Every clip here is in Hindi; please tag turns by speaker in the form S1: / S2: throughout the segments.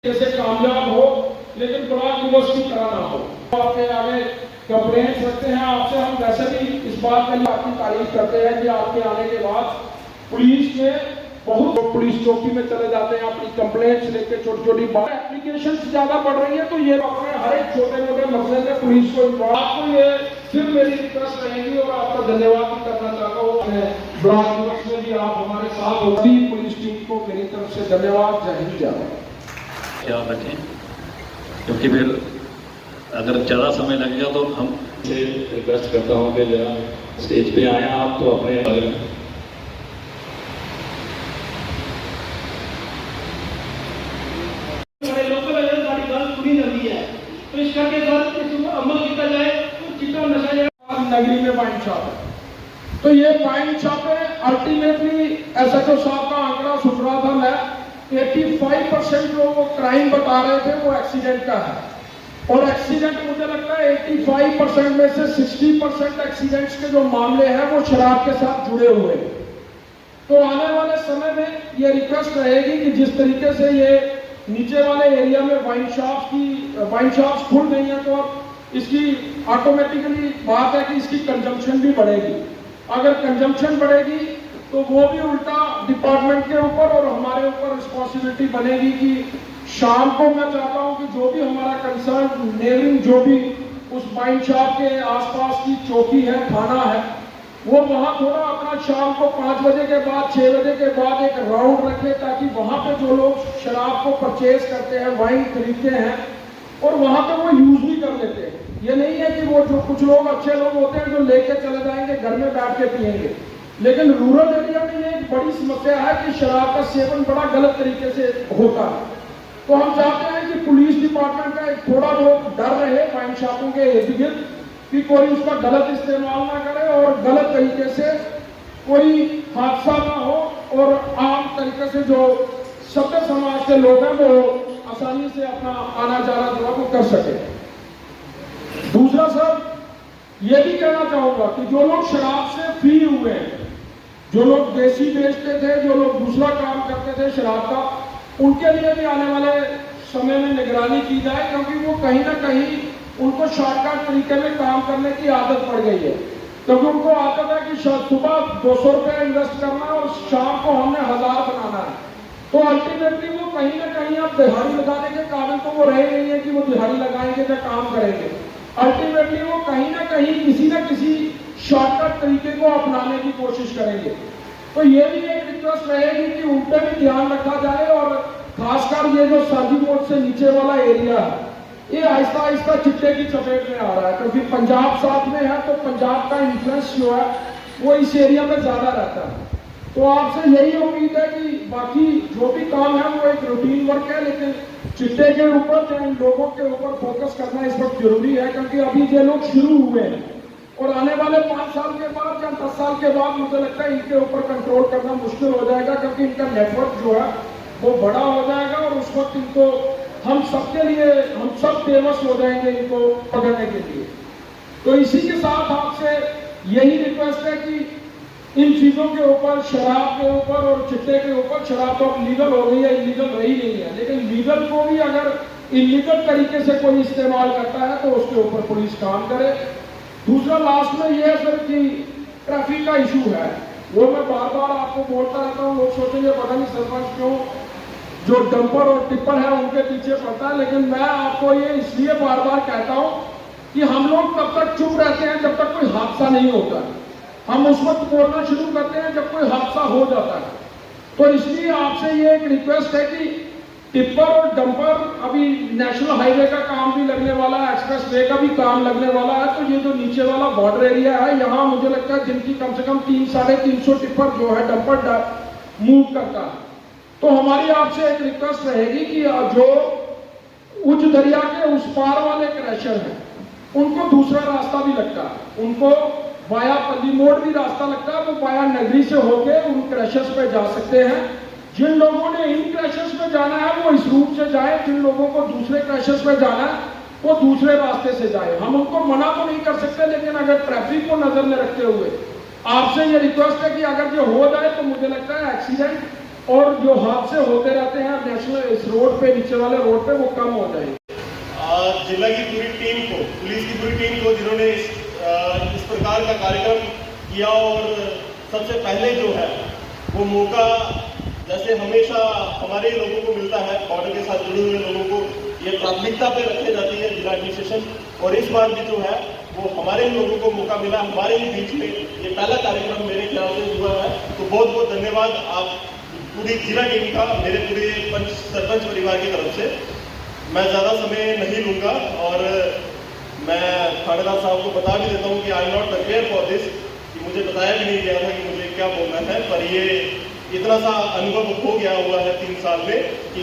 S1: जैसे कामयाब हो, लेकिन ब्लॉक दिवस की तरह ना हो। आपके आगे कंप्लेंट रखते हैं आपसे, हम वैसे भी इस बात के लिए आपकी तारीफ करते हैं कि आपके आने के बाद पुलिस में बहुत लोग पुलिस चौकी में चले जाते हैं अपनी कंप्लेंट्स लेके, छोटी छोटी बात एप्लीकेशन ज्यादा बढ़ रही है, तो ये अपने हर एक छोटे मोटे मसले में पुलिस को आपको ये फिर मेरी रिक्वेस्ट रहेगी और आपका धन्यवाद भी करना चाहता हूँ। ब्लॉक दिवस में भी आप हमारे साथ होती पुलिस टीम को मेरी तरफ से धन्यवाद। जय हिंद जय भारत।
S2: ख्याल रखें, क्योंकि फिर अगर ज़्यादा समय लगेगा तो हम से रिक्वेस्ट करता हूँ कि जरा स्टेज पे आए आप तो अपने
S3: लोकल सारी गल सुनी जाती है, तो इस करके सर इस अमल किया जाए तो चिट्टा नशा जाए।
S1: नगरी में वाइन शॉप है, तो ये वाइन शॉप है अल्टीमेटली एसएचओ साहब का आंकड़ा सुन रहा था मैं, 85% जो वो क्राइम बता रहे थे वो एक्सीडेंट का है, और एक्सीडेंट मुझे लगता है 85% में से 60% एक्सीडेंट्स के जो मामले हैं वो शराब के साथ जुड़े हुए हैं। तो आने वाले समय में ये रिक्वेस्ट रहेगी कि जिस तरीके से ये नीचे वाले एरिया में वाइन शॉप्स खुल गई हैं, तो इसकी ऑटोमेटिकली बात है कि इसकी कंजम्पशन भी बढ़ेगी। अगर कंजम्पशन बढ़ेगी तो वो भी उल्टा डिपार्टमेंट के ऊपर और हमारे ऊपर रिस्पॉन्सिबिलिटी बनेगी कि शाम को मैं चाहता हूं कि जो भी हमारा कंसर्न नेबरिंग जो भी उस वाइन शॉप के आसपास की चौकी है, थाना है, वो वहां थोड़ा अपना शाम को 5 बजे के बाद 6 बजे के बाद एक राउंड रखे, ताकि वहां पे जो लोग शराब को परचेज करते हैं, वाइन खरीदते हैं और वहां पे वो यूज भी कर लेते हैं। ये नहीं है कि वो जो कुछ लोग अच्छे लोग होते हैं जो लेके चले जाएंगे घर में बैठ के पियेंगे, लेकिन रूरल एरिया में ये एक बड़ी समस्या है कि शराब का सेवन बड़ा गलत तरीके से होता है। तो हम चाहते हैं कि पुलिस डिपार्टमेंट का एक थोड़ा बहुत डर रहे वाइन शॉपों के इर्द गिर्द कि कोई उसका गलत इस्तेमाल ना करे और गलत तरीके से कोई हादसा ना हो, और आम तरीके से जो सभ्य समाज के लोग हैं वो आसानी से अपना आना जाना जो है वो कर सके। दूसरा सर ये भी कहना चाहूंगा कि जो लोग शराब से फ्री हुए हैं, जो लोग देसी बेचते थे, जो लोग दूसरा काम करते थे शराब का, उनके लिए भी आने वाले समय में निगरानी की जाए, क्योंकि वो कहीं ना कहीं उनको शॉर्टकट तरीके में काम करने की आदत पड़ गई है। क्योंकि उनको आदत है कि सुबह 200 रुपये इन्वेस्ट करना और शाम को हमने 1000 बनाना है, तो अल्टीमेटली वो कहीं ना कहीं अब दिहाड़ी लगाने के काबिल तो वो रहे नहीं है कि वो दिहाड़ी लगाएंगे या काम करेंगे। अल्टीमेटली वो कहीं ना कहीं किसी न किसी शॉर्टकट तरीके को अपनाने की कोशिश करेंगे। तो ये भी एक रिक्वेस्ट रहेगी कि उन पर भी ध्यान रखा जाए, और खासकर ये जो साजी मोड़ से नीचे वाला एरिया है, ये आहिस्ता आहिस्ता चिट्टे की चपेट में आ रहा है, क्योंकि पंजाब साथ में है, तो पंजाब का इन्फ्लुएंस जो है वो इस एरिया में ज्यादा रहता है। तो आपसे यही उम्मीद है कि बाकी जो भी काम है वो एक रूटीन वर्क है, लेकिन चिट्टे के ऊपर या इन लोगों के ऊपर फोकस करना इस वक्त जरूरी है, क्योंकि अभी ये लोग शुरू हुए हैं और आने वाले 5 साल के बाद या 10 साल के बाद मुझे लगता है इनके ऊपर कंट्रोल करना मुश्किल हो जाएगा, क्योंकि इनका नेटवर्क जो है वो बड़ा हो जाएगा और उस वक्त इनको हम सबके लिए हम सब फेमस हो जाएंगे इनको पकड़ने के लिए। तो इसी के साथ आपसे यही रिक्वेस्ट है कि इन चीजों के ऊपर, शराब के ऊपर और चिट्टे के ऊपर, शराब तो लीगल हो गई है, इलीगल रही नहीं है, लेकिन लीगल को भी अगर इलीगल तरीके से कोई इस्तेमाल करता है तो उसके ऊपर पुलिस काम करे। दूसरा लास्ट में यह है सर कि ट्रैफिक का इशू है, वो मैं बार बार आपको बोलता रहता हूँ। लोग सोचेंगे पता नहीं सरपंच क्यों जो डंपर और टिप्पर है उनके पीछे पड़ता है, लेकिन मैं आपको ये इसलिए बार बार कहता हूं कि हम लोग तब तक चुप रहते हैं जब तक कोई हादसा नहीं होता है, हम उस वक्त बोलना शुरू करते हैं जब कोई हादसा हो जाता है। तो इसलिए आपसे ये एक रिक्वेस्ट है कि टिप्पर और डंपर, अभी नेशनल हाईवे का काम भी लगने वाला है, एक्सप्रेस वे का भी काम लगने वाला है, तो ये जो नीचे वाला बॉर्डर एरिया है यहाँ मुझे लगता है जिनकी कम से कम 300-350 टिप्पर जो है डंपर मूव करता है। तो हमारी आपसे एक रिक्वेस्ट रहेगी कि जो उच्च दरिया के उस पार वाले क्रैशर हैं उनको दूसरा रास्ता भी लगता है, उनको वाया पल्ली मोड़ भी रास्ता लगता है, वो वाया नगरी से होके उन क्रैशर्स पे जा सकते हैं। जिन लोगों ने इन क्रैशर्स पे जाना है वो इस रूट से जाए, जिन लोगों को दूसरे क्रैशर्स पे जाना है वो दूसरे रास्ते से जाए। हम उनको मना तो नहीं कर सकते, लेकिन अगर ट्रैफिक को नजर में रखते हुए आपसे ये रिक्वेस्ट है कि अगर ये हो जाए तो मुझे लगता है एक्सीडेंट और जो हादसे होते रहते हैं नेशनल इस रोड पे, नीचे वाले रोड पे, वो कम हो जाएगी।
S4: जिला की पूरी टीम को, पुलिस की पूरी टीम को जिन्होंने इस प्रकार का कार्यक्रम किया, और सबसे पहले जो है वो मौका जैसे हमेशा हमारे लोगों को मिलता है, बॉर्डर के साथ जुड़े हुए लोगों को ये प्राथमिकता पे रखी जाती है जिला एडमिनिस्ट्रेशन, और इस बार भी जो है वो हमारे लोगों को मौका मिला, हमारे ही बीच में ये पहला कार्यक्रम मेरे ख्याल से हुआ है। तो बहुत बहुत धन्यवाद आप पूरी जिला टीम का, मेरे पूरे सरपंच परिवार की तरफ से। मैं ज़्यादा समय नहीं लूँगा, और मैं थानेदार साहब को बता भी देता हूँ कि I am not prepare for this, कि मुझे बताया भी नहीं गया था कि मुझे क्या बोलना है, पर ये इतना सा अनुभव हो गया हुआ है 3 साल में कि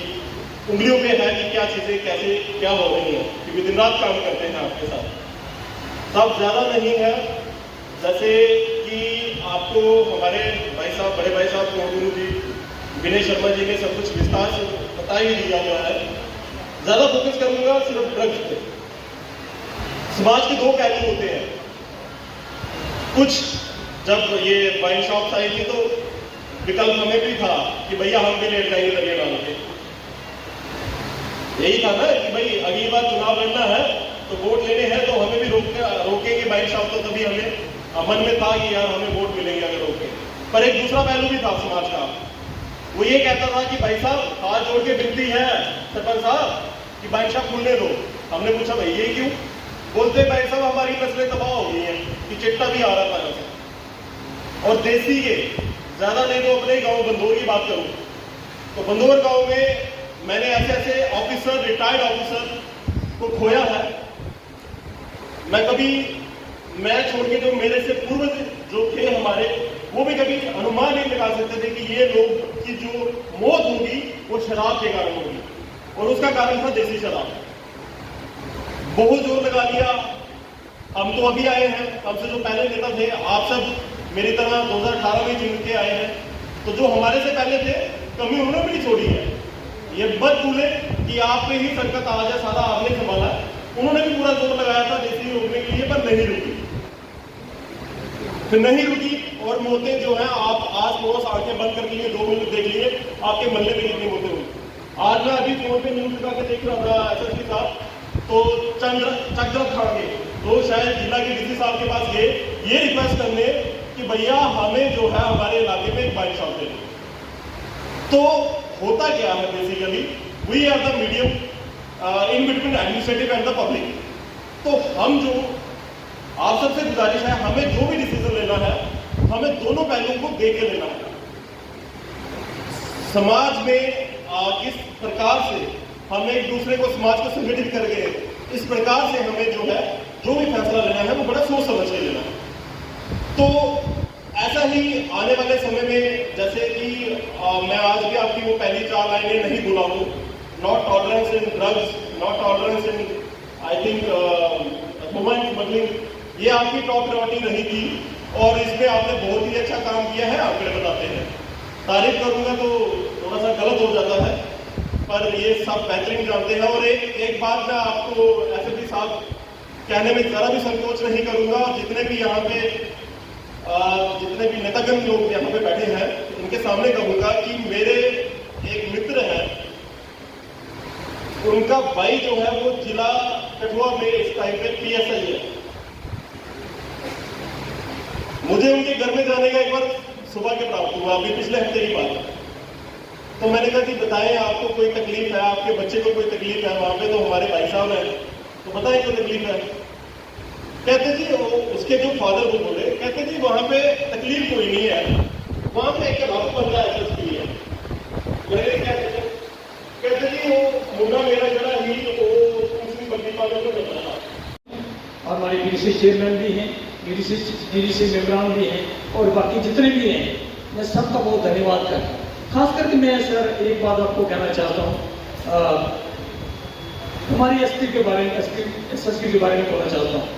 S4: उंगलियों पे है कि क्या चीज़ें कैसे क्या हो रही हैं, क्योंकि दिन रात काम करते हैं आपके साथ। सब ज़्यादा नहीं है, जैसे कि आपको हमारे भाई साहब, बड़े भाई साहब कोंडू जी, विनय शर्मा जी ने सब कुछ विस्तार से बता ही दिया हुआ है। ज़्यादा फोकस करूंगा सिर्फ ड्रग्स पे। समाज के 2 पहलू होते हैं। कुछ जब ये वाइन शॉप आई थी तो विकल्प हमें भी था कि भैया हम भी लेट जाएंगे लगे डाल के, यही था ना कि भाई अगली बार चुनाव लड़ना है तो वोट लेने हैं तो हमें भी रोकेंगे वाइन शॉप, तो तभी हमें मन में था कि यार हमें वोट मिलेंगे अगर रोके। पर एक दूसरा पहलू भी था समाज का, वो ये कहता था कि भाई साहब हाथ जोड़ के विनती है सरपंच साहब कि वाइन शॉप खुलने दो। हमने पूछा भाई ये क्यों? बोलते भाई साहब हमारी नस्लें तबाह हो गई हैं, कि चिट्टा भी आ रहा था ऐसे। और देसी के ज्यादा नहीं तो अपने गांव बंदौर की बात करूं तो बंदौर गांव में मैंने ऐसे ऐसे ऑफिसर, रिटायर्ड ऑफिसर को खोया है। मैं छोड़ के जो मेरे से पूर्व जो थे हमारे, वो भी कभी अनुमान नहीं लगा सकते थे कि ये लोग की जो मौत होगी वो शराब के कारण होगी, और उसका कारण था देसी शराब। बहुत जोर लगा लिया। हम तो अभी आए हैं, हमसे जो पहले नेता थे, आप सब मेरी तरह 2018 में चुन के आए हैं, तो जो हमारे से पहले थे कमी उन्होंने भी नहीं छोड़ी है। ये मत भूले कि आप पे ही संकट आ जाए, सारा आपने संभाला। उन्होंने भी पूरा जोर लगाया था देसी रोकने के लिए, पर नहीं रुकी, फिर नहीं रुकी, और मौतें जो है आप आस पड़ोस आंखें बंद करके लिए 2 मिनट देख लिए आपके मोहल्ले में कितनी मौतें हुई। आज मैं अभी फोन पे न्यूज लगा के देख रहा था एसएसपी साहब, तो चक्र खा के तो शायद जिला के डीसी साहब के पास गए ये रिक्वेस्ट करने कि भैया हमें जो है हमारे इलाके में एक वाइन शॉप दे। तो होता क्या है basically, we are the medium in between administrative and the public. तो हम जो आप सबसे गुजारिश है, हमें जो भी डिसीजन लेना है हमें दोनों पहलुओं को देख के लेना है। समाज में किस प्रकार से हम एक दूसरे को, समाज को संगठित कर गए, इस प्रकार से हमें जो है जो भी फैसला लेना है वो बड़ा सोच समझ के लेना है। तो ऐसा ही आने वाले समय में, जैसे कि मैं आज भी आपकी वो पहली 4 लाइनें नहीं भूला हूँ, not tolerance in drugs, not tolerance in I think human smuggling, ये आपकी टॉप प्रायोरिटी रही थी, और इसमें आपने बहुत ही अच्छा काम किया है। आंकड़े बताते हैं, तारीफ करूंगा तो थोड़ा सा गलत हो जाता है, पर ये सब बेहतरीन जानते हैं। और एक बात मैं आपको एसएसपी साहब कहने में जरा भी संकोच नहीं करूंगा, जितने भी यहाँ पे जितने भी नेतागण लोग यहाँ पे बैठे हैं उनके सामने कहूंगा कि मेरे एक मित्र हैं, उनका भाई जो है वो जिला कठुआ में इस टाइम पे PSI है। मुझे उनके घर में जाने का एक बार सुबह के प्राप्त हुआ, अभी पिछले हफ्ते की बात है। तो मैंने कहा कि बताएं आपको कोई तकलीफ है, आपके बच्चे को कोई तकलीफ है वहां पे? तो हमारे भाई साहब हैं, तो बताएं कोई तकलीफ है? कहते जी उसके जो फादर को बोले, कहते जी वहां पे तकलीफ कोई नहीं है, वहां पे एक रब बंदा SSP है। मैंने क्या कहते जी वो मुन्ना मेरा जरा ही वो मुस्लिम बंदी पाले को करता था।
S5: और हमारे डीसी चेयरमैन भी हैं, डीसी मेम्बरान भी हैं, और बाकी जितने भी हैं, मैं सबका बहुत धन्यवाद करता हूँ। खास करके मैं सर एक बात आपको कहना चाहता हूँ, हमारी एसपी के बारे में, SSP के बारे में बोलना चाहता हूँ।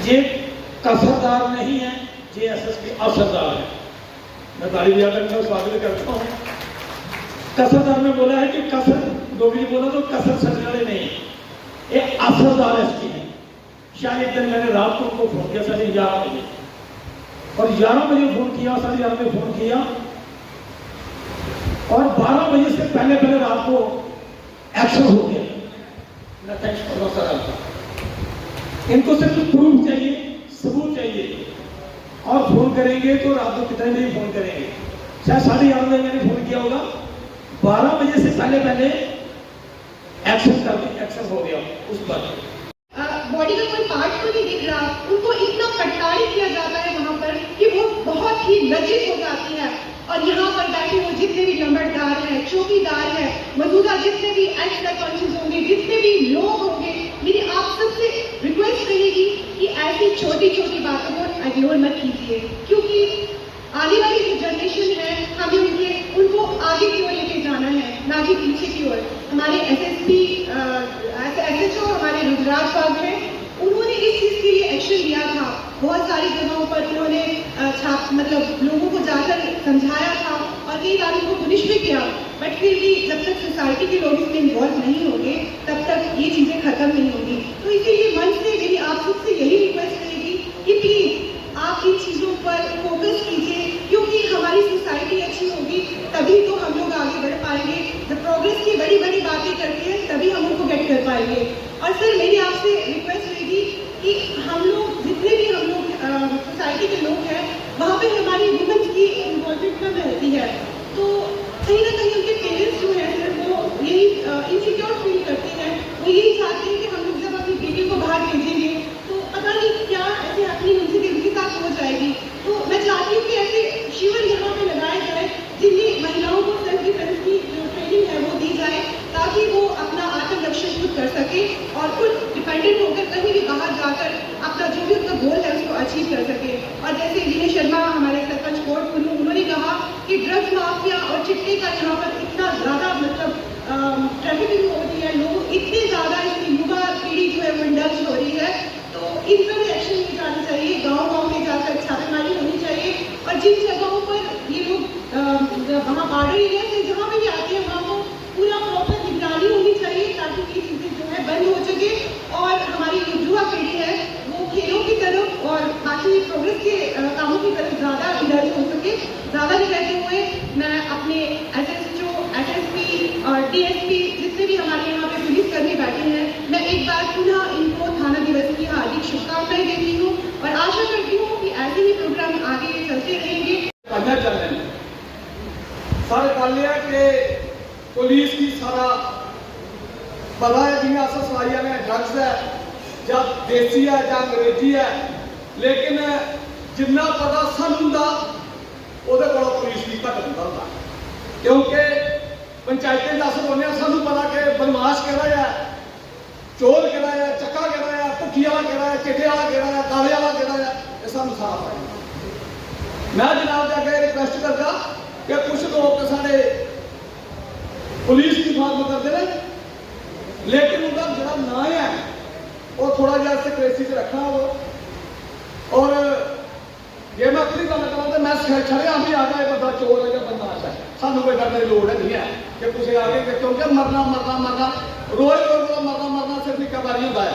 S5: ये कसरदार नहीं है, ये SSP असरदार है। मैं तारीफ याद स्वागत करता हूँ। कसरदार में बोला है कि कसर डोगरी बोला तो कसर सजने वाले नहीं, ये असरदार SSP है। शायद एक दिन मैंने रात को उनको फोन किया 11:30 बजे, और 11 बजे फोन किया, 11:30 बजे फोन किया और 12 बजे से पहले पहले रात को एक्शन हो गया। Thanks for sir. इनको सिर्फ प्रूफ चाहिए, सबूत चाहिए, और फोन करेंगे तो रात को कितने बजे फोन करेंगे, शायद 11:30 बजे मैंने फोन किया होगा, 12 बजे से पहले पहले एक्शन हो गया उस पर।
S6: बॉडी का कोई पार्ट तो नहीं दिख रहा, उनको इतना प्रताड़ित किया जाता है वहाँ पर कि वो बहुत ही लज्जित हो जाती है। और यहाँ पर बैठे हुए जितने भी नंबरदार हैं, चौकीदार हैं, मौजूदा जितने भी एक्स सरपंच होंगे, जितने भी लोग होंगे, मेरी आप सबसे रिक्वेस्ट रहेगी कि ऐसी छोटी छोटी बातों को इग्नोर मत कीजिए, क्योंकि आने वाली जो जनरेशन है हमें उनको आगे की ओर लेके जाना है, ना कि पीछे की ओर। हमारे एसएसपी SHO हमारे रुद्राज साहब हैं, उन्होंने इस चीज के लिए एक्शन लिया था। बहुत सारी जगहों पर उन्होंने मतलब लोगों को जाकर समझाया था और कई बार उनको पुनिश भी किया, बट फिर भी जब तक सोसाइटी के लोग इसमें इन्वॉल्व नहीं होंगे तब तक ये चीजें खत्म नहीं होंगी। तो इसीलिए मंच से मेरी आप सबसे यही रिक्वेस्ट रहेगी कि प्लीज आप इन चीजों पर फोकस कीजिए, क्योंकि हमारी सोसाइटी अच्छी होगी तभी तो हम लोग आगे बढ़ पाएंगे। जब प्रोग्रेस की बड़ी बड़ी बातें करते हैं तभी हम उनको गेट कर पाएंगे। और सर मेरी आपसे रिक्वेस्ट रहेगी कि हम लोग जितने भी हम लोग सोसाइटी के लोग हैं वहाँ पे हमारी वुमेन्स की इन्वॉल्वमेंट कम रहती है, तो कहीं ना कहीं उनके पेरेंट्स जो हैं सर वो यही इनसिक्योर फील करते हैं, वो यही चाहते हैं कि हम लोग जब अपनी बेटियों को बाहर भेजेंगे तो पता नहीं क्या ऐसे अपनी उनसे उनके साथ हो जाएगी। तो मैं चाहती हूँ कि ऐसे शिविर यहाँ पे लगाए जाए जिनमें महिलाओं को सेल्फ डिफेंस की जो ट्रेनिंग है वो दी जाए, ताकि वो अपना आत्मरक्षण खुद कर सके और खुद डिपेंडेंट होकर कहीं भी बाहर जाकर अपना जो भी उनका गोल है उसको अचीव कर सके। और जैसे विनय शर्मा हमारे सरपंच कोर्ट उन्होंने कहा कि ड्रग्स माफिया और चिट्टे का यहाँ पर इतना ज़्यादा मतलब ट्रैफिकिंग हो रही है, लोग इतने ज़्यादा इसमें युवा पीढ़ी जो है वो इंडल्ज हो रही है, तो इन पर एक्शन ली जानी चाहिए। गाँव में जाकर छापेमारी होनी चाहिए और जिन जगहों पर ये लोग वहाँ बॉर्डर एरिया से जहाँ पे भी आते हैं वहाँ को पूरा प्रॉपर निगरानी होनी चाहिए, ताकि ये चीज़ें जो है बंद हो सके और हमारी जो युवा पीढ़ी है वो खेलों की तरफ और बाकी प्रोग्रेस के कामों की तरफ ज़्यादा इंडल्ज हो सके। ज़्यादा नहीं कहते हुए मैं अपने SHO, SSP और DSP जितने भी हमारे यहाँ पे पुलिस कर्मी बैठे हैं, मैं एक बार पुनः इनको थाना दिवस की हार्दिक शुभकामनाएं देती हूँ और आशा करती हूँ कि ऐसे ही प्रोग्राम आगे चलते रहेंगे।
S5: सारे कर लिया कि पुलिस की सारा पता है जिन्हें अस सवाइया ने ड्रग्स है या देसी है या अंग्रेजी है, लेकिन जिन्ना पता सानू दा ਉਹਦੇ ਕੋਲ पुलिस की घट नहीं होता, क्योंकि पंचायतें दस बोलने सानू पता कि बदमाश कहड़ा है, चोर कहड़ा है, चक्का कहड़ा है, भुखी वाला कहड़ा है, चिट्टे वाला कहड़ा है, काले वाला कहड़ा है, ये सानू साफ है। मैं जनाब जाके रिक्वेस्ट करता कि कुछ लोग साढ़े पुलिस की बात करते हैं, लेकिन उनका जो ना है वो थोड़ा जहा सिक्रेसी से रखना हो। और जे मैं अपनी गल करा तो मैं छड़िया भी आ गया बंदा चोर है या बदमाश है, सानू कोई डरने की लोड़ नहीं है कि तुम आगे क्योंकि मरना मरना मरना रोज रोज मरना मरना सिर्फ एक बार होता है,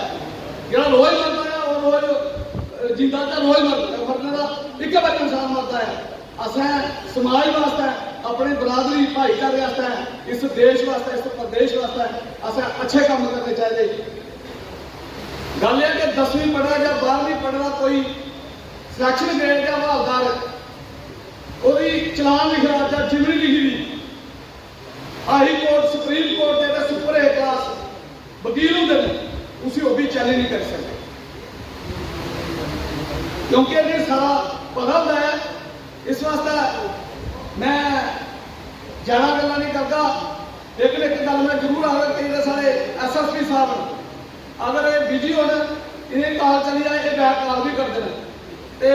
S5: जो रोज मरता है वो रोज जिंदा तो रोज मरने का एक बार इंसान मरता है। असें समाज वास्ते अपने बरादरी भाईचारे वास्ते इस देश वास्ते इस प्रदेश वास्ते असें अच्छे काम करने चाहिए। गल है कि 10वीं पढ़ा या 12वीं पढ़ना कोई सिलेक्शन ग्रेड का हवालदार वही चलान लिख रहा था, जिमनी लिखी हुई, हाई कोर्ट सुप्रीम कोर्ट के सुपर ए क्लास वकील होंगे उसी वो भी चैलेंज नहीं कर सकते, क्योंकि इन्हें सारा पता होता है। इस वास्ते मैं ज्यादा गल्लां नहीं करता, लेकिन एक गल मैं जरूर आगा कि सारे SSP साहब अगर ये बिजी हो इन्हें कॉल चली जाए, ये बैक कॉल भी करते हैं, तो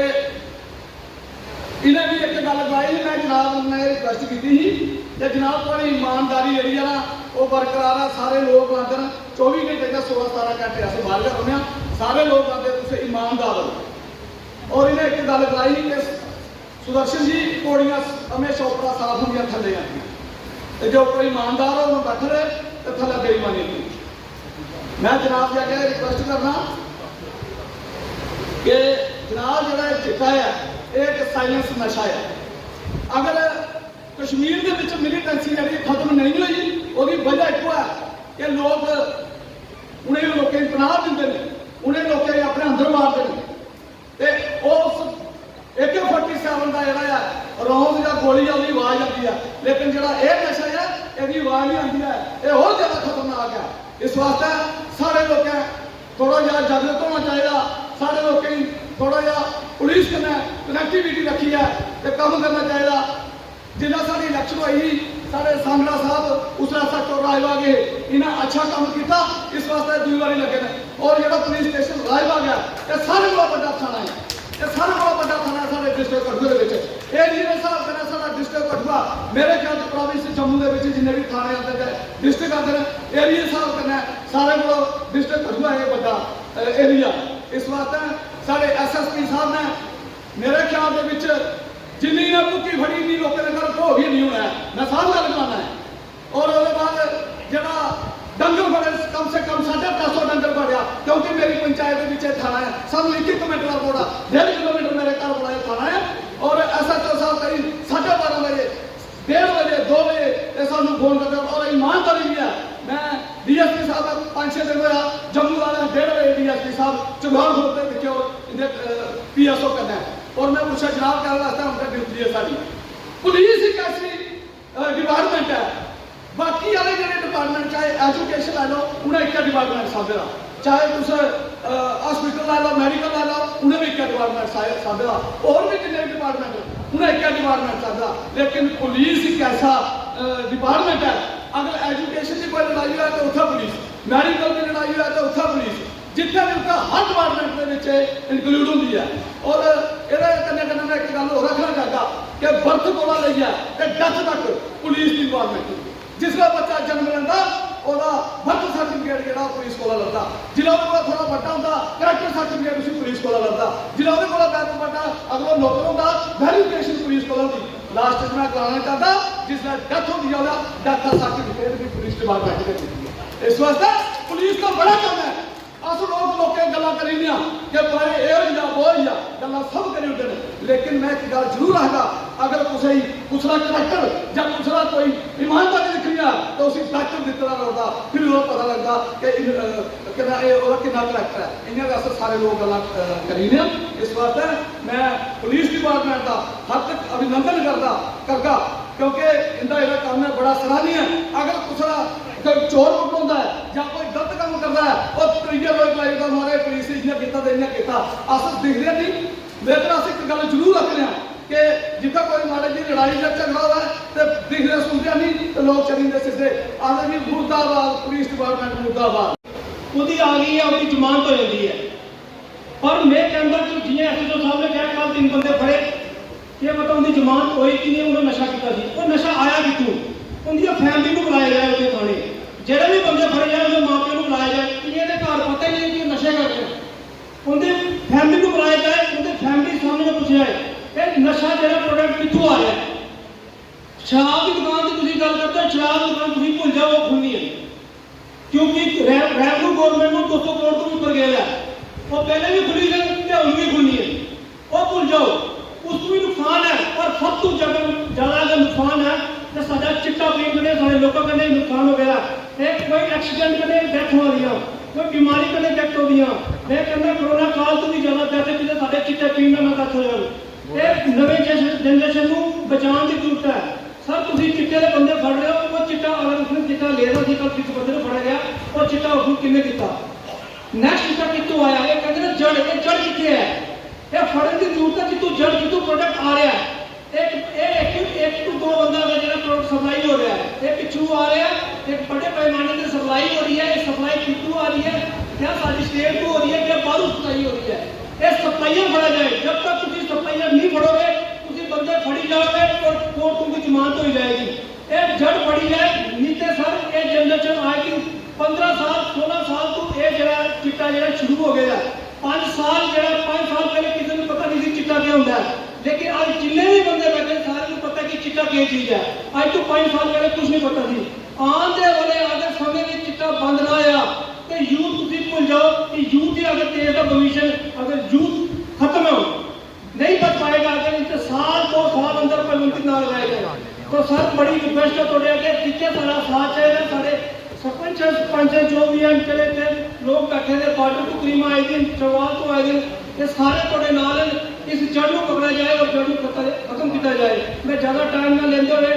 S5: इन्हें भी एक गल कराई, मैं जनाब ने रिक्वेस्ट की थी कि जनाब थोड़ी ईमानदारी जी है ना वो बरकरार है, सारे लोग आते हैं 24 घंटे का 16-17 घंटे अस बाहर करने, सारे लोग आते तुम ईमानदार हो। और इन्हें एक गल कराई कि सुदर्शन जी पौड़ियाँ हमेशा उपरा साफ होंगे थले आती, जो कोई ईमानदार हो उन्होंने बैठ रहे तो थले बेईमानी नहीं। मैं जनाब जाके रिक्वेस्ट करना कि जनाब जो चिट्टा है एक साइलेंस नशा है, अगर कश्मीर ਦੇ ਵਿੱਚ ਮਿਲੀਟੈਂਸੀ ਜਿਹੜੀ ਖਤਮ ਨਹੀਂ ਹੋਈ, ਉਹਦੀ ਵਜ੍ਹਾ ਇੱਕੋ ਹੈ ਕਿ ਲੋਕ ਉਹਨੇ ਲੋਕਾਂ ਨੂੰ ਤਨਾਹ ਦਿੰਦੇ ਨੇ, ਉਹਨੇ ਲੋਕਾਂ ਨੂੰ ਆਪਣੇ ਅੰਦਰ ਮਾਰਦੇ ਨੇ ਤੇ ਉਸ AK-47 ਦਾ ਜਿਹੜਾ ਆ ਰੌਂਦ ਜਾਂ ਗੋਲੀ ਦੀ ਆਵਾਜ਼ ਆਉਂਦੀ ਹੈ, ਲੇਕਿਨ ਜਿਹੜਾ ਇਹ ਨਸ਼ਾ ਹੈ ਇਹਦੀ ਆਵਾਜ਼ ਨਹੀਂ ਆਉਂਦੀ ਹੈ, ਇਹ ਹੋਰ ਜ਼ਿਆਦਾ ਖਤਰਨਾਕ ਹੈ। ਇਸ ਵਾਸਤੇ ਸਾਰੇ ਲੋਕਾਂ ਥੋੜਾ ਜਿਹਾ ਜਾਗਰੂਕ ਹੋਣਾ ਚਾਹੀਦਾ, ਸਾਰੇ ਲੋਕਾਂ ਨੂੰ थोड़ा जा पुलिस कन्नै कनैक्टिविटी रखी है तो काम करना चाहिए। जिला साड़ी इलेक्शन हुई साढ़े सांगड़ा साहब उस SHO राजबाग इन्हें अच्छा काम किया, इस वास्ते दूसरी बारी लगे ने। और जो पुलिस स्टेशन राजबाग है ये सारे को बड़ा थाना है, ये सारे को बड़ा थाना है साढ़े डिस्ट्रिक्ट कठुआ के। ये जिस हिसाब से साढ़ा डिस्ट्रिक्ट कठुआ मेरे ख्याल से प्रोविंस जम्मू के जिन्हें भी थाने आते हैं डिस्ट्रिक्ट आते हैं एरिया हिसाब करना सारे को डिस्ट्रिक्ट कठुआ है बड़ा एरिया। इस वास्ते साढ़े SSP साहब ने मेरे ख्याल के जिन्नी ने भुक्की फड़ी नहीं लोगों के घर भोग ही नहीं होना है, मैं साफ गल करना है। और उसके बाद जरा डंगर फड़े कम से कम 350 डंगर फड़िया, क्योंकि मेरी पंचायत के थाना है, सब 1 किलोमीटर बोड़ा 1.5 किलोमीटर मेरे घर बुलाया थाना है। और SHO साहब करीब 12:30 बजे 1:30 बजे 2 बजे सानू फोन करते और ईमानदारी भी है। मैं DSP साहब 5-6 दिन होया जम्मू वाले 1:30 बजे DSP साहब चुनाव होते देखे और PSO करना है। और मैं पूछा जनाब क्या वास्ते हम ड्यूटी है साड़ी पुलिस एक ऐसी डिपार्टमेंट है, बाकी वाले जो डिपार्टमेंट चाहे एजुकेशन लै लो उन्हें एक डिपार्टमेंट समझदा, चाहे तुस हॉस्पिटल लै लो मेडिकल लै लो उन्हें भी एक डिपार्टमेंट समझदा, और भी जिन्ने डिपार्टमेंट उन्हें एक डिपार्टमेंट समझदा। लेकिन पुलिस एक ऐसा डिपार्टमेंट है, अगर एजुकेशन की कोई लड़ाई है तो उत्थे पुलिस, मेडिकल की लड़ाई है तो उत्थे पुलिस, जितना भी उसका हर डिपार्टमेंट के इंक्लूड होती है। और ये कन्नै कन्नै मैं एक गल रखना चाहता कि बर्थ को लेइयै डेथ तक पुलिस की इन्वॉल्वमेंट, जिसका बच्चा जन्म लेंदा ओदा बर्थ सर्टिफिकेट जो पुलिस को लगता, जिला थोड़ा बड़ा होंगे करैक्टर सर्टिफिकेट उसी पुलिस को लगता, जिला बड़ा अगर वो नौकर होंगे वेरिफिकेशन पुलिस को लगती। लास्ट में कराना चाहता जिसने डेथ होती है डेथ का सर्टिफिकेट भी पुलिस डिपार्टमेंट के देती है। इस वास्ते पुलिस का बड़ा काम है। अस लोग गल्लां करी कि भाई ये वो गल्लां सब करी उठे, लेकिन मैं एक गल जरूर आखदा अगर कुछ कुसला करैक्टर या कुसला कोई ईमानदारी दिखनी है तो उसी डॉक्टर दिता लगता, फिर वो पता लगता कि कितना करैक्टर है। इन्हें अस सारे लोग गल्लां करी। इस वास्ते मैं पुलिस डिपार्टमेंट का हद तक अभिनंदन करता क्योंकि इनका यह काम है बड़ा सराहनीय है। अगर कुसला कोई चोर पकड़ा है या कोई गलत काम करता है और त्रीजे रोज लगता हमारे पुलिस इन्हें किया अस दिखते नहीं। लेकिन अस एक गल जरूर रखते हैं कि जितना कोई माड़ी जी लड़ाई या झगड़ा हुआ है तो दिखते सुनते नहीं तो लोग चलेंगे सीधे आते जी मुर्दाबाद पुलिस डिपार्टमेंट मुर्दाबाद।
S3: खुद आ गई है उसकी जमानत हो जाती है। पर मैं कहता कि जिन्हें SHO साहब ने कहा कल 3 बंदे फड़े कि मतलब उनकी जमानत होई कि नहीं, उन्हें नशा किया सी, वो नशा आया कितों, उनकी फैमिली को बुलाया जाए उसके थाने, जेडे भी बंदे फड़े जाए उनके माँ प्यो को बुलाया जाए, इन्हें घर पता ही नहीं कि नशे कर रहे हैं, उनकी फैमिली को बुलाया जाए, उनकी फैमिली सामने पूछा जाए कि नशा जो प्रोडक्ट कितों आ रहा है। शराब की दुकान की तुम गल करते हो, शराब की दुकान तुम भूल जाओ वो खुलनी है, क्योंकि रेवन्यू गवर्नमेंट को 200 करोड़ तो ऊपर गया है, वो पहले भी खुली है तो भी खुलनी है, वो भूल जाओ उसको भी नुकसान है। और सब तो ज़्यादा अगर नुकसान है तो साढ़ा चिट्टा पीन कने सारे लोगों कने नुकसान हो गया। एक कोई एक्सीडेंट कने डेथ हो रही है, कोई बीमारी कने डेथ हो रही है। मैं कहना कोरोना काल तो भी ज़्यादा डेथ है जिसे साढ़े चिट्टे पीन में डेथ हो जाए। एक नवे जनरेशन को बचाने की जरूरत है। सर तुम चिट्टे के बंदे फड़ रहे हो, वो चिट्टा अगर उसने चिट्टा ले रहा था किसी बंदे को फड़ा गया और चिट्टा उसको किन्ने दिता, नेक्स्ट चिट्टा कितों आया, ये कहते हैं जड़ कितने है, ये फड़न की जरूरत है जितों जड़ जितों प्रोडक्ट आ रहा है। एक तो 2 बंदा का जो प्रोडक्ट सप्लाई हो रहा है, एक पिछू आ रहा है, एक बड़े पैमाने से सप्लाई हो रही है, ये सप्लाई कितों आ रही है, क्या सारी स्टेट को हो रही है, क्या बाहर सप्लाई हो रही है। ये सप्लाइयर फड़ा जाए, जब तक तुम सप्लाइयर नहीं फड़ोगे तुम बंदे फड़ी जाओगे और कोर्ट तुमकी जमानत हो जाएगी। एक जड़ फड़ी जाए नीचे सर ये जनरेशन आएगी 15 साल 16 साल तो ये जरा चिट्टा जरा शुरू हो गया। 5 साल पहले किसी को पता नहीं चिट्टा क्या होता है, लेकिन आज जितने भी बंदे बैठे सारे को पता कि चिट्टा क्या चीज है। आज तो 5 साल पहले कुछ नहीं पता थी। आने वाले अगर समय में चिट्टा बंद ना आया तो यूथ तुम भूल जाओ कि यूथ ही अगर देश का भविष्य अगर यूथ खत्म हो नहीं बच पाएगा अगर इसे साल 2 साल अंदर पाबंदी ना लगाया जाए। तो सर बड़ी रिक्वेस्ट है थोड़े अगे जितने सारा साथ चाहिए सारे सरपंच सरपंच जो भी हैं चले थे लोग बैठे थे बॉर्डर टू करीमा आए दिन चौवाल तो आए दिन ये सारे थोड़े नाल इस जड़ को पकड़ा जाए और जड़ को खत्म किया जाए। मैं ज़्यादा टाइम ना लेते हुए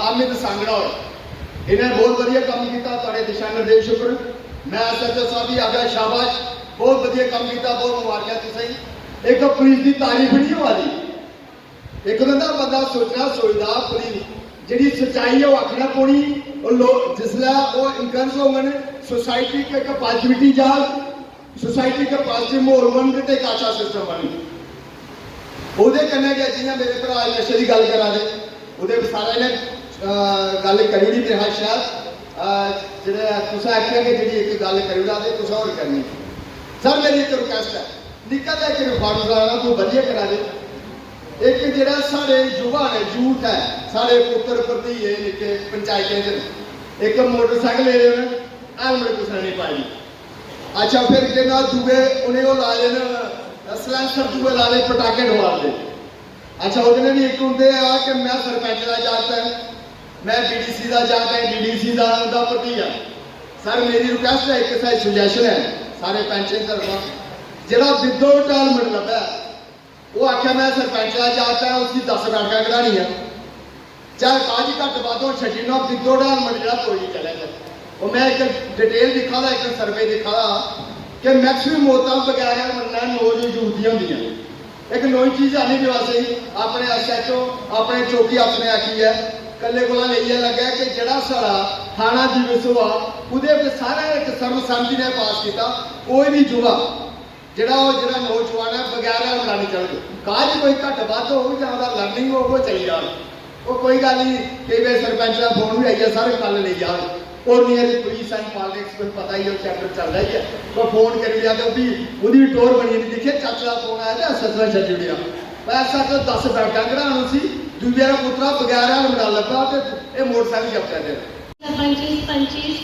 S7: अमित सांगड़ौर इन्हें बहुत बढ़िया काम किया थोड़े दिशा निर्देश पर मैं SHO साहब भी आगे शाबाश बहुत बढ़िया काम किया बहुत मुबारक तुसें एक तो पुलिस की तारीफ नहीं हो रही एक बंदा सोचना सोचता पुलिस जी सच्चाई है वो आखना पौनी और लोग जिसला वो इनकम्स होंगे सोसाइटी के पॉजिटिविटी जाग सोसाइटी के पॉजिटिव माहौल बन के एक अच्छा सिस्टम बने ਉਹਦੇ कन्नै गया जियां मेरे भरा नशे की गल करा दे ਉਹਦੇ सारे ने गल करी नहीं मेरा शायद जेह्ड़ा तुसें आखेआ कि जेह्ड़ी एक गल करी ओड़ा ते तुसें होर करनी सर मेरी एक रिक्वेस्ट है निक्का जिहा एक रिफॉर्म कराना तू बढ़िया करा दे एक जेह्ड़ा साढ़े युवा ने यूथ है साढ़े पुत्र भतीजे निक्के पंचायतें च एक मोटरसाइकिल ले लेन हेलमेट कुसै नहीं पाई अच्छा फिर के ना दूए उन्हें वो ला लेन सलैंसर दूए ला ले पटाखे डुआल दे अच्छा ਉਹਦੇ भी एक होंगे आ कि मैं सरपंच का जागता है मैं BDC का जागता है DDC का भतीजा सर मेरी रिक्वेस्ट है एक सारी सुजैशन है सारे पैंचें तरफा जो विदाउट हेलमेट लभा वो आख्या मैं सरपंच का जागता है उसकी 10 बैठक कढ़ानी है चाहे काज घट बद हो छड्डी ना विदाउट हेलमेट जो कोई नहीं चले और मैं एक डिटेल दिखा दा एक सर्वे दिखा दा कि मैक्सिमम मौतां बगैर हेलमेट नौ जो यूथ दी होंदियां एक नई चीज़ आने के वास्ते अपने SHO अपने चौकी अपने आखी है कल्ले को लेइयै लग्गा कि जेड़ा सारा थाना दिवस हुआ उहदे पे सारा एक सर्वसम्मति ने पास किया कोई भी युवा जेड़ा नौजवान है बगैर हेलमेट नहीं चल काज कोई घट बद हो जां लर्निंग हो वो चली जाए वो कोई गल नहीं कई बार सरपंच का फोन भी आई है सारे कल ले जाओ और नियर पुलिस एंड पॉलिटिक्स को पता ही है चैप्टर चल रहा ही है तो फोन कर लिया तो भी वो टोर बनी नहीं दिखे चाचा का फोन आया तो SHO छड्डी ओड़िया ऐसा तो 10 बैठक कढ़ानी सी दूजे का पुत्रा बगैर हेलमेट लगा तो ये मोटरसाइकिल जब्त कर दे
S8: पंचीस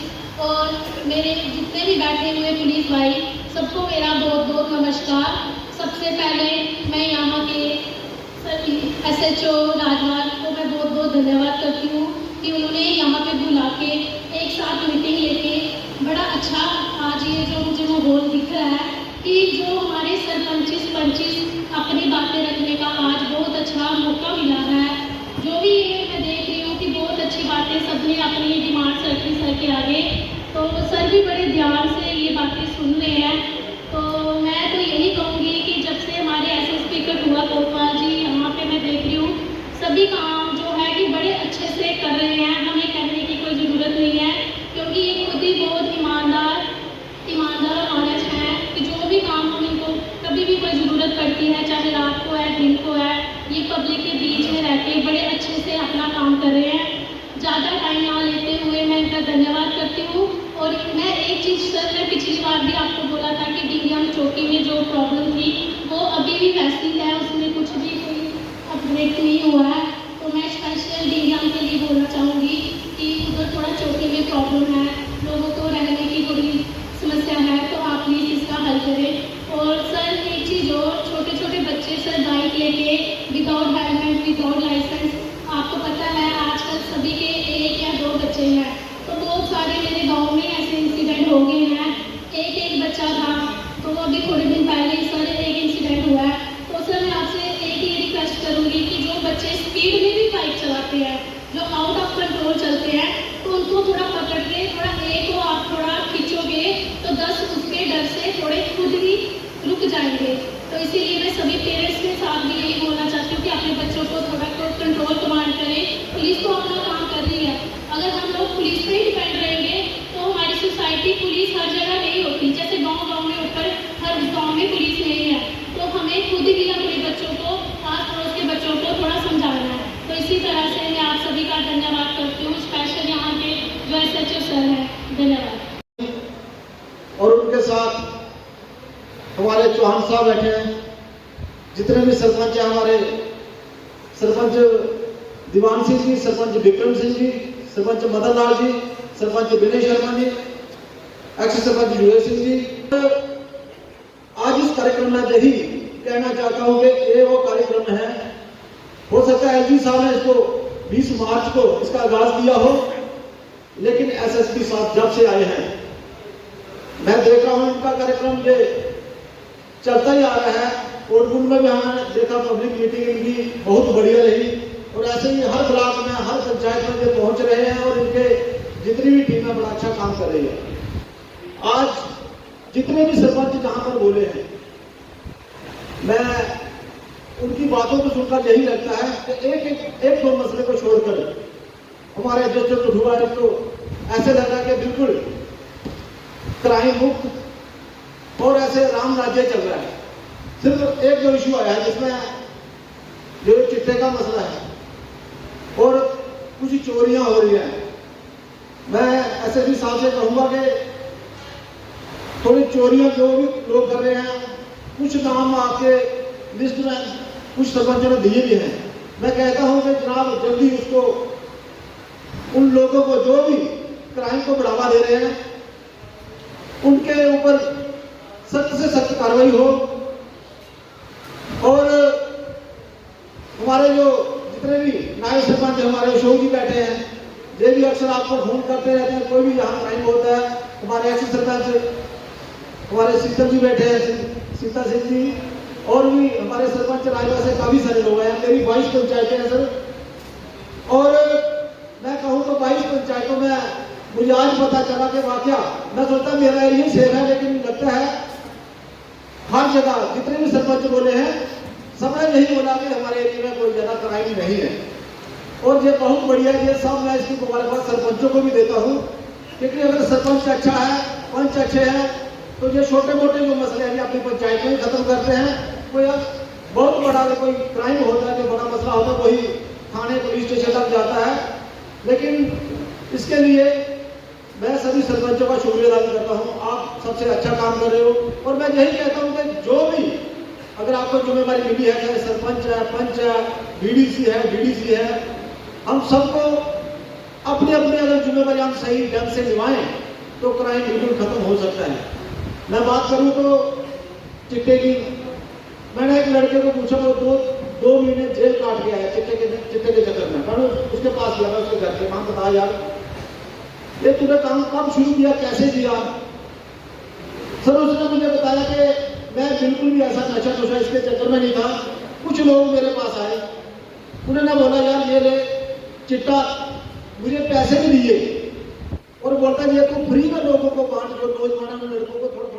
S8: और मेरे जितने भी बैठे हुए पुलिस भाई सबको मेरा बहुत बहुत नमस्कार। सबसे पहले मैं यहाँ के SHO राजमार्ग को मैं बहुत बहुत धन्यवाद करती हूँ कि उन्होंने यहाँ पे बुला के एक साथ मीटिंग लेके बड़ा अच्छा आज ये जो मुझे माहौल दिख रहा है कि जो हमारे सरपंचिस अपनी बातें रखने का आज बहुत अच्छा मौका मिला है। जो भी ये मैं देख रही हूँ कि बहुत अच्छी बातें सबने अपनी डिमांड्स रखी सर के आगे तो सर भी बड़े ध्यान से ये बातें सुन रहे हैं। तो मैं तो यही कहूँगी कि जब से हमारे SSP कठुआ कोतवाल जी यहाँ पे मैं देख रही हूँ सभी काम जो है कि बड़े अच्छे से कर रहे हैं हमें कहने की कोई ज़रूरत नहीं है क्योंकि ये खुद ही बहुत ईमानदार और ऑनेस्ट है कि जो भी काम हम इनको कभी भी कोई ज़रूरत पड़ती है चाहे रात को है दिन को है ये पब्लिक के बीच में रहते बड़े अच्छे से अपना काम कर रहे हैं। ज़्यादा टाइम ना लेते हुए मैं इनका धन्यवाद करती हूँ। और मैं एक चीज़ सर मैं पिछली बार भी आपको बोला था कि DDM चौकी में जो प्रॉब्लम थी वो अभी भी वैसी है उसमें कुछ भी कोई अपडेट नहीं हुआ है। तो मैं स्पेशल DDM के लिए बोलना चाहूँगी कि उधर थोड़ा चौकी में प्रॉब्लम है लोगों को रहने की थोड़ी समस्या है तो आप प्लीज़ इसका हल करें। और सर एक चीज़ और छोटे छोटे बच्चे सर बाइक लेके विदाउट हेलमेट विदाउट लाइसेंस आपको पता है आजकल सभी के 1 या 2 बच्चे हैं तो बहुत सारे मेरे गांव में ऐसे इंसिडेंट हो गए हैं। एक बच्चा था तो अभी थोड़े दिन पहले सर एक इंसिडेंट हुआ है। तो सर मैं आपसे एक ही रिक्वेस्ट करूँगी कि जो बच्चे स्पीड में भी बाइक चलाते हैं जो आउट ऑफ कंट्रोल चलते हैं तो उनको थोड़ा पकड़ के थोड़ा एक को आप थोड़ा खींचोगे तो 10 उसके डर से थोड़े खुद ही रुक जाएंगे। तो इसीलिए मैं सभी पेरेंट्स के साथ भी यही बोलना चाहती हूँ कि अपने बच्चों को थोड़ा कंट्रोल कमांड करें। पुलिस तो अपना काम कर रही है अगर हम लोग पुलिस पे ही डिपेंड रहेंगे तो हमारी सोसाइटी पुलिस हर जगह नहीं होती जैसे गांव में ऊपर हर गांव में पुलिस नहीं है तो हमें खुद ही अपने बच्चों को आस पड़ोस के बच्चों को थोड़ा समझाना है। तो इसी तरह से मैं आप सभी का धन्यवाद करती हूँ स्पेशल यहाँ के जो SHO सर हैं धन्यवाद।
S7: और उनके साथ हमारे चौहान साहब बैठे हैं जितने भी सरपंच हैं हमारे सरपंच दीवान सिंह जी सरपंच विक्रम सिंह जी सरपंच मदन लाल जी सरपंच विनय शर्मा जी एक्स सरपंच युवराज सिंह जी। आज इस कार्यक्रम में यही कहना चाहता हूँ कि ये वो कार्यक्रम है
S3: हो सकता है एलजी साहब ने इसको 20 मार्च को इसका आगाज किया हो, लेकिन एसएसपी साहब जब से आए हैं मैं देख रहा हूं इनका कार्यक्रम ये चलता ही आ रहा है। कोटगुंड में भी हमने देखा पब्लिक मीटिंग इनकी बहुत बढ़िया रही, और ऐसे ही हर ब्लॉक में हर पंचायत में ये पहुंच रहे हैं और इनके जितनी भी टीमें बड़ा अच्छा काम कर रही है। आज जितने भी सरपंच जहां पर बोले हैं, मैं उनकी बातों को सुनकर यही लगता है कि एक दो मसले को छोड़कर हमारे अध्यक्ष कुठुआ को ऐसे लगा कि बिल्कुल क्राइम मुक्त और ऐसे राम राज्य चल रहा है। सिर्फ एक जो इशू आया है जिसमें जो चिट्टे का मसला है और कुछ चोरियां हो रही हैं, मैं एसएसपी साहब से कहूंगा कि थोड़ी चोरियां जो भी लोग कर रहे हैं, कुछ नाम आपके लिस्ट में कुछ सरपंचों ने दिए भी हैं, मैं कहता हूं कि जनाब जल्दी उसको उन लोगों को जो भी क्राइम को बढ़ावा दे रहे हैं उनके ऊपर सख्त से सख्त कार्रवाई हो। और हमारे जो जितने भी नायब सरपंच हमारे अशोक जी बैठे हैं, ये भी अक्सर आपको फोन करते रहते हैं, कोई भी यहाँ क्राइम होता है। हमारे एक्स सरपंच हमारे शीतल जी बैठे हैं, सीता सिंह जी, और भी हमारे सरपंच राजवा से काफी सारे लोग हैं। मेरी 22 पंचायतें हैं सर, और मैं कहूँ तो 22 पंचायतों में मुझे आज पता चला कि वाकया मैं सोचता मेरा एरिया सेफ है, लेकिन लगता है हर जगह जितने भी सरपंच बोले हैं सबने यही बोला कि हमारे एरिया में कोई ज्यादा क्राइम नहीं है। और ये बहुत बढ़िया, ये सब मैं इसकी मुबारकबाद सरपंचों को भी देता हूँ, क्योंकि अगर सरपंच अच्छा है, पंच अच्छे हैं, तो ये छोटे मोटे जो मसले हैं अपनी पंचायत में खत्म करते हैं। कोई बहुत बड़ा कोई क्राइम होता है, जो बड़ा मसला होता है, वही थाने पुलिस स्टेशन तक जाता है। लेकिन इसके लिए मैं सभी सरपंचों का शुक्रिया अदा करता हूं। आप सबसे अच्छा काम कर रहे हो, और मैं यही कहता हूं कि जो भी अगर आपको जिम्मेवारी मिली है, चाहे सरपंच है, पंच है, बीडीसी है, डीडीसी है, हम सबको अपनी अपनी अगर जिम्मेवारी हम सही ढंग से निभाएं तो क्राइम बिल्कुल खत्म हो सकता है। मैं बात करूं तो चिट्टे की, मैंने एक लड़के को पूछा, वो दो महीने जेल काट के आया चिट्टे के चक्कर में। मैंने उसके पास गया, उसके घर के, मां बता यार ये तूने काम कब शुरू किया, कैसे किया? सर उसने मुझे बताया कि मैं बिल्कुल भी ऐसा नशा नुशा इसके चक्कर में नहीं था। कुछ लोग मेरे पास आए, उन्होंने बोला यार ये ले चिट्टा, मुझे पैसे भी दिए और बोलता ये तू फ्री में लोगों को बांट, जो नौजवानों लड़कों को थोड़ा